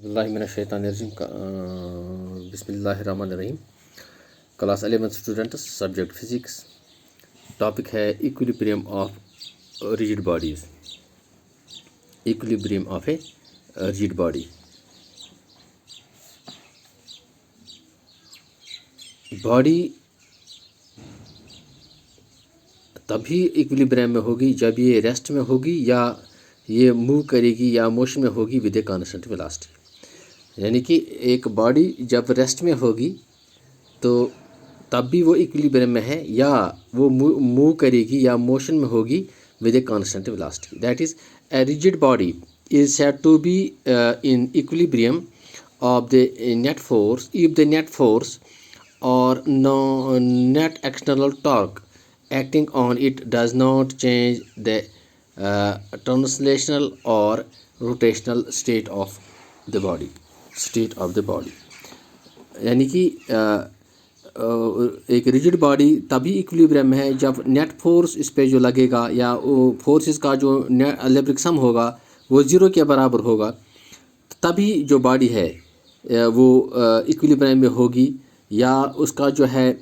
बिस्मिल्लाहिर्रहमानिर्रहीम बिस्मिल्लाहिर्रहमानिर्रहीम। Class 11 students, subject physics. Topic है equilibrium of rigid bodies. Equilibrium of a rigid body. Body तभी equilibrium में होगी जब ये रेस्ट में होगी या ये मूव करेगी या मोशन में होगी विद ए कांस्टेंट वेलोसिटी। यानी कि एक बॉडी जब रेस्ट में होगी तो तब भी वो इक्विलिब्रियम में है, या वो मूव करेगी या मोशन में होगी with a constant velocity. That is a rigid body is said to be in equilibrium of the net force if the net force or net external torque acting on it does not change the translational or rotational state of the body। यानी कि एक rigid body तभी equilibrium में है जब net force इस पे जो लगेगा या वो फोर्सेस का जो अलजेब्रिक सम होगा वो ज़ीरो के बराबर होगा, तभी जो बॉडी है वो इक्विलिब्रियम में होगी, या उसका जो है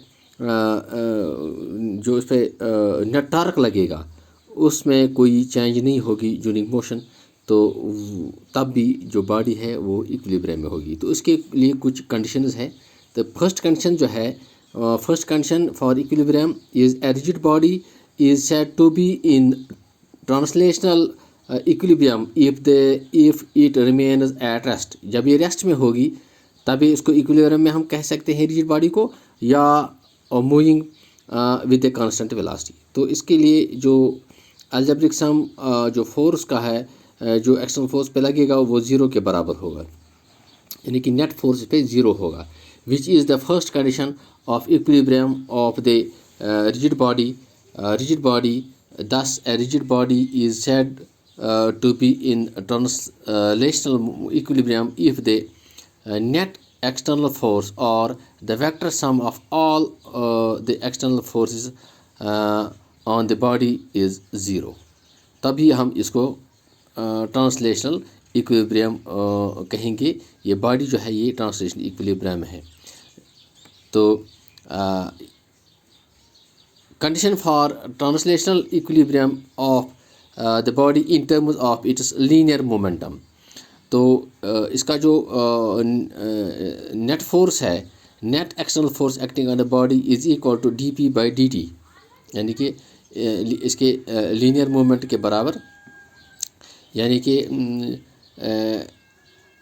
जो उस पर नेट टॉर्क लगेगा उसमें कोई चेंज नहीं होगी ड्यूरिंग मोशन, तो तब भी जो बॉडी है वो इक्विलिब्रियम में होगी। तो उसके लिए कुछ कंडीशंस है। तो फर्स्ट कंडीशन जो है, first condition for equilibrium is a rigid body is said to be in translational equilibrium if it remains at rest. जब ये रेस्ट में होगी तभी इसको इक्विलिब्रियम में हम कह सकते हैं रिजिड बॉडी को, या moving with a constant velocity. तो इसके लिए जो अलजेब्रिक सम जो फोर्स का है, जो एक्सटर्नल फोर्स पे लगेगा वो ज़ीरो के बराबर होगा, यानी कि नेट फोर्स पे ज़ीरो होगा, which is the first condition of equilibrium of the rigid body. Thus a rigid body is said to be in translational equilibrium if the net external force or the vector sum of all the external forces on the body is zero। तभी हम इसको translational equilibrium कहेंगे। ये body जो है ये translational equilibrium है। तो condition for translational equilibrium of the body in terms of its linear momentum. तो इसका जो नेट फोर्स है, net external force acting on the body is equal to dp/dt, यानी कि इसके लीनियर मोमेंट के बराबर। यानी कि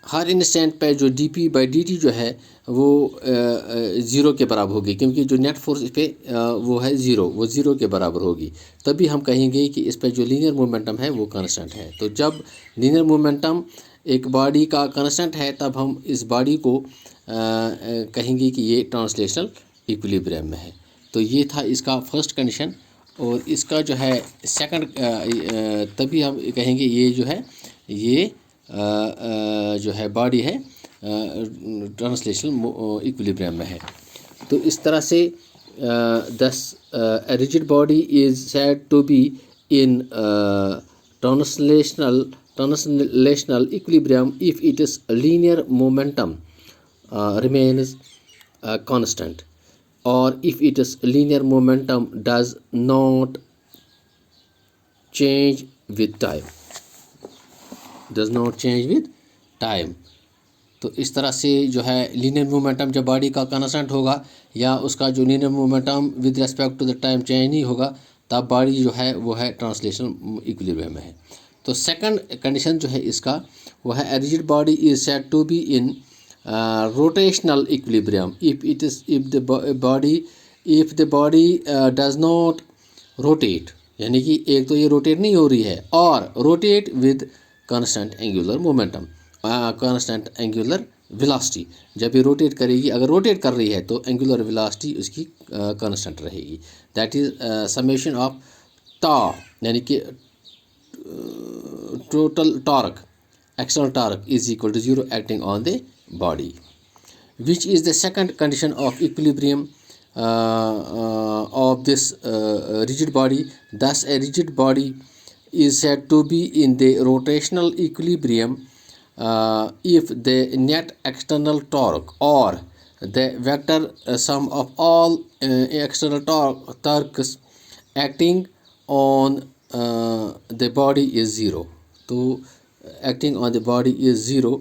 हर इंस्टेंट पे जो dp/dt जो है वो ज़ीरो के बराबर होगी, क्योंकि जो नेट फोर्स इस पर वो है ज़ीरो, वो ज़ीरो के बराबर होगी। तभी हम कहेंगे कि इस पर जो लीनियर मोमेंटम है वो कांस्टेंट है। तो जब लीनियर मोमेंटम एक बॉडी का कांस्टेंट है तब हम इस बॉडी को कहेंगे कि ये ट्रांसलेशनल इक्विलिब्रियम में है। तो ये था इसका फर्स्ट कंडीशन। और इसका जो है सेकंड, तभी हम कहेंगे ये जो है ये जो है बॉडी है ट्रांसलेशनल इक्विलिब्रियम में है। तो इस तरह से thus rigid body is said to be in translational equilibrium if it is linear momentum remains constant, or if its linear momentum does not change with time। तो इस तरह से जो है लीनियर मोमेंटम जब बॉडी का कांस्टेंट होगा या उसका जो linear momentum with respect to the time change नहीं होगा, तब बॉडी जो है वो है ट्रांसलेशनल इक्विलिब्रियम में है। तो सेकंड कंडीशन जो है इसका वो है a rigid body is said to be in rotational equilibrium if the body does not rotate, यानी कि एक तो ये रोटेट नहीं हो रही है और rotate with constant angular momentum, constant angular velocity. जब ये रोटेट करेगी, अगर रोटेट कर रही है तो एंगुलर वेलोसिटी उसकी कांस्टेंट रहेगी। That is summation of tau, यानी कि total torque, external torque is equal to zero acting on the body, which is the second condition of equilibrium of this rigid body. Thus a rigid body is said to be in the rotational equilibrium if the net external torque or the vector sum of all external torques acting on the body is zero. तो acting on the body is zero.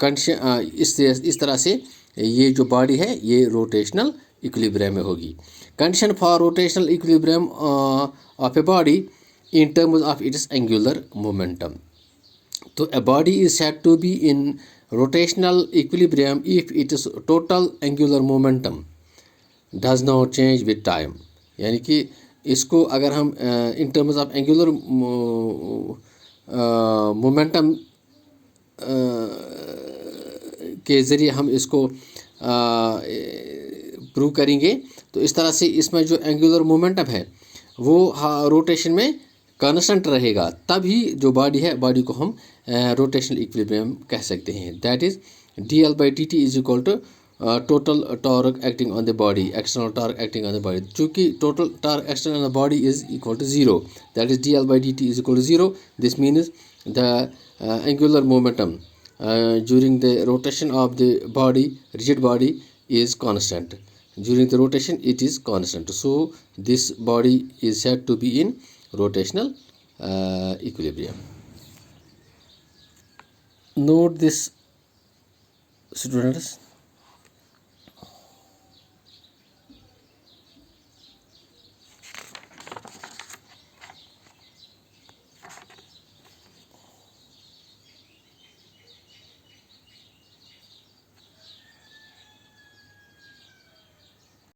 इस तरह से ये जो body है ये rotational equilibrium में होगी. Condition for rotational equilibrium of a body in terms of it's angular momentum. तो a body is said to be in rotational equilibrium if its total angular momentum does not change with time. यानी कि इसको अगर हम in terms of angular momentum के ज़रिए हम इसको प्रूव करेंगे तो इस तरह से इसमें जो एंगुलर मोमेंटम है वो रोटेशन में कांस्टेंट रहेगा, तभी जो बॉडी है बॉडी को हम रोटेशनल इक्विलिब्रियम कह सकते हैं. That is dl/dt is equal to total torque acting on the body, external torque acting on the body. चूँकि total torque external on the body is equal to zero, that is dl/dt is equal to zero. This means the angular momentum during the rotation of the body, rigid body, is constant. During the rotation it is constant. So this body is said to be in rotational equilibrium. Note this, students.